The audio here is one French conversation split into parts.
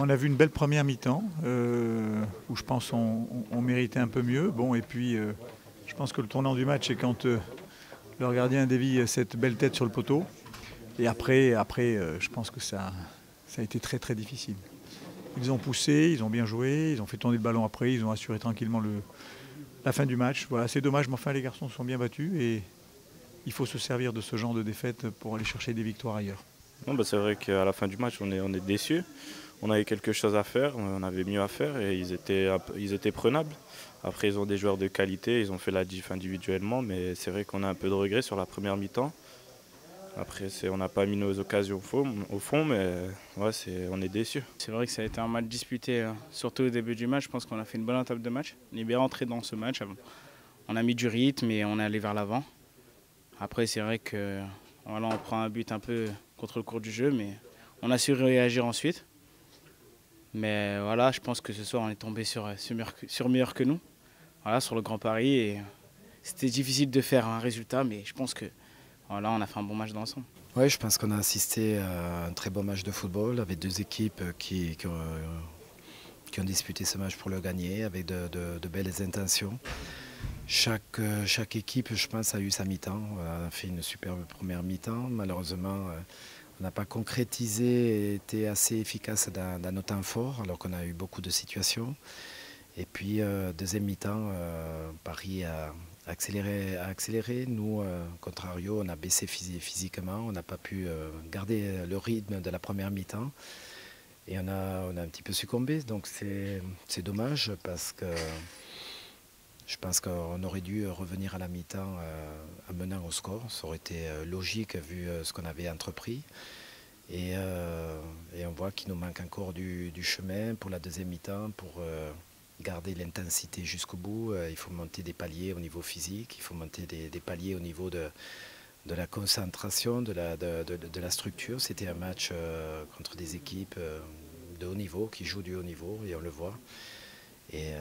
On a vu une belle première mi-temps où je pense on méritait un peu mieux. Bon, et puis je pense que le tournant du match est quand leur gardien dévie cette belle tête sur le poteau. Et après je pense que ça a été très très difficile. Ils ont poussé, ils ont bien joué, ils ont fait tourner le ballon après, ils ont assuré tranquillement la fin du match. Voilà, c'est dommage, mais enfin les garçons se sont bien battus et il faut se servir de ce genre de défaite pour aller chercher des victoires ailleurs. Non, c'est vrai qu'à la fin du match, on est déçus. On avait quelque chose à faire, on avait mieux à faire et ils étaient prenables. Après, ils ont des joueurs de qualité, ils ont fait la diff individuellement, mais c'est vrai qu'on a un peu de regret sur la première mi-temps. Après, on n'a pas mis nos occasions au fond, mais ouais, on est déçus. C'est vrai que ça a été un match disputé, surtout au début du match. Je pense qu'on a fait une bonne étape de match. On est bien rentré dans ce match. On a mis du rythme et on est allé vers l'avant. Après, c'est vrai que voilà, on prend un but un peu contre le cours du jeu, mais on a su réagir ensuite. Mais voilà, je pense que ce soir, on est tombé sur meilleur que nous, voilà, sur le Grand Paris. Et c'était difficile de faire un résultat, mais je pense que voilà, on a fait un bon match dans l'ensemble. Oui, je pense qu'on a assisté à un très bon match de football avec deux équipes qui ont disputé ce match pour le gagner avec de belles intentions. Chaque équipe, je pense, a eu sa mi-temps, a fait une superbe première mi-temps. Malheureusement, on n'a pas concrétisé et été assez efficace dans nos temps forts, alors qu'on a eu beaucoup de situations. Et puis, deuxième mi-temps, Paris a accéléré. Nous, contrario, on a baissé physiquement, on n'a pas pu garder le rythme de la première mi-temps. Et on a un petit peu succombé, donc c'est dommage parce que je pense qu'on aurait dû revenir à la mi-temps en menant au score. Ça aurait été logique vu ce qu'on avait entrepris. Et on voit qu'il nous manque encore du chemin pour la deuxième mi-temps, pour garder l'intensité jusqu'au bout. Il faut monter des paliers au niveau physique, il faut monter des paliers au niveau de la concentration, de la structure. C'était un match contre des équipes de haut niveau, qui jouent du haut niveau, et on le voit. Et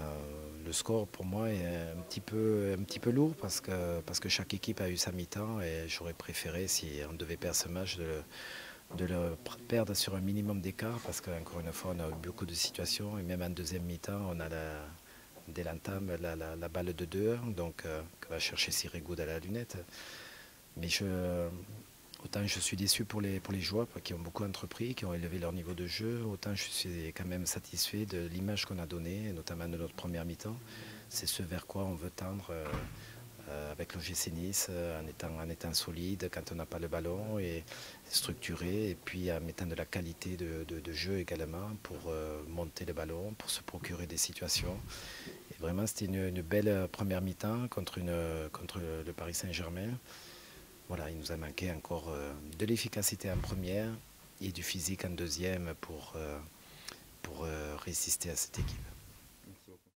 le score pour moi est un petit peu lourd parce que chaque équipe a eu sa mi-temps et j'aurais préféré, si on devait perdre ce match, de le perdre sur un minimum d'écart parce qu'encore une fois on a eu beaucoup de situations et même en deuxième mi-temps on a dès l'entame la balle de 2-1 donc que va chercher Sirigu à la lunette. Mais autant je suis déçu pour les joueurs qui ont beaucoup entrepris, qui ont élevé leur niveau de jeu, autant je suis quand même satisfait de l'image qu'on a donnée, notamment de notre première mi-temps. C'est ce vers quoi on veut tendre avec l'OGC Nice, en étant solide quand on n'a pas le ballon et structuré, et puis en mettant de la qualité de jeu également pour monter le ballon, pour se procurer des situations. Et vraiment c'était une belle première mi-temps contre le Paris Saint-Germain. Voilà, il nous a manqué encore de l'efficacité en première et du physique en deuxième pour résister à cette équipe.